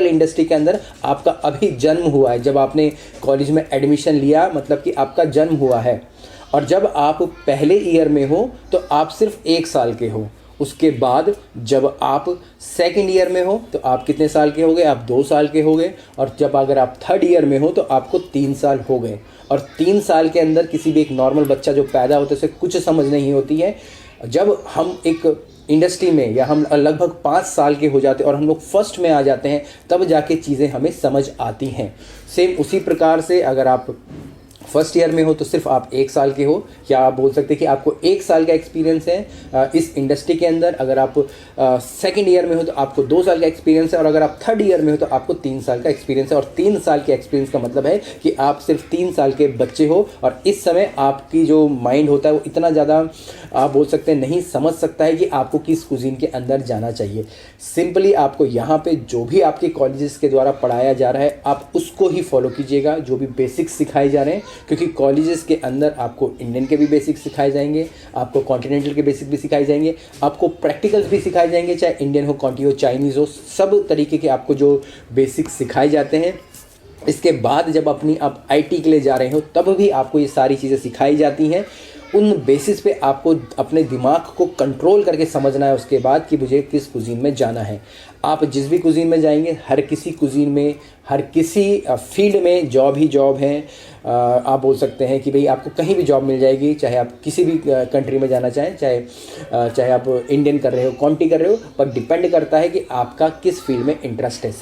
Industry के अंदर आपका अभी जन्म हुआ है, जब आपने कॉलेज में एडमिशन लिया मतलब कि आपका जन्म हुआ है। और जब आप पहले ईयर में हो तो आप सिर्फ 1 साल के हो। उसके बाद जब आप सेकंड ईयर में हो तो आप कितने साल के हो गए? आप 2 साल के हो गए। और जब अगर आप थर्ड ईयर में हो तो आपको 3 साल हो गए। और 3 साल के अंदर किसी भी एक नॉर्मल बच्चा जो पैदा होता है उसे कुछ समझ नहीं होती है। जब हम एक इंडस्ट्री में या हम लगभग 5 साल के हो जाते हैं और हम लोग फर्स्ट में आ जाते हैं, तब जाके चीज़ें हमें समझ आती हैं। सेम उसी प्रकार से अगर आप फर्स्ट ईयर में हो तो सिर्फ आप 1 साल के हो, या आप बोल सकते हैं कि आपको 1 साल का एक्सपीरियंस है इस इंडस्ट्री के अंदर। अगर आप सेकंड ईयर में हो तो आपको 2 साल का एक्सपीरियंस है, और अगर आप थर्ड ईयर में हो तो आपको 3 साल का एक्सपीरियंस है। और 3 साल के एक्सपीरियंस का मतलब है कि आप सिर्फ 3 साल के बच्चे हो, और इस समय आपकी जो माइंड होता है वो इतना ज़्यादा आप बोल सकते हैं नहीं समझ सकता है कि आपको किस कुजीन के अंदर जाना चाहिए। सिंपली आपको यहाँ पे जो भी आपके कॉलेजेस के द्वारा पढ़ाया जा रहा है आप उसको ही फॉलो कीजिएगा, जो भी बेसिक्स सिखाए जा रहे हैं, क्योंकि कॉलेजेस के अंदर आपको इंडियन के भी बेसिक्स सिखाए जाएंगे, आपको कॉन्टिनेंटल के बेसिक भी सिखाए जाएंगे, आपको प्रैक्टिकल्स भी सिखाए जाएंगे, चाहे इंडियन हो, कॉन्टी हो, चाइनीज़ हो, सब तरीके के आपको जो बेसिक्स सिखाए जाते हैं। इसके बाद जब आप आईटी के लिए जा रहे हो तब भी आपको ये सारी चीज़ें सिखाई जाती हैं। उन बेसिस पे आपको अपने दिमाग को कंट्रोल करके समझना है उसके बाद कि मुझे किस कुजीन में जाना है। आप जिस भी कुजीन में जाएंगे, हर किसी कुजीन में, हर किसी फील्ड में जॉब ही जॉब है। आप बोल सकते हैं कि भाई आपको कहीं भी जॉब मिल जाएगी, चाहे आप किसी भी कंट्री में जाना चाहें, चाहे आप इंडियन कर रहे हो, कॉन्टी कर रहे हो, पर डिपेंड करता है कि आपका किस फील्ड में इंटरेस्ट है।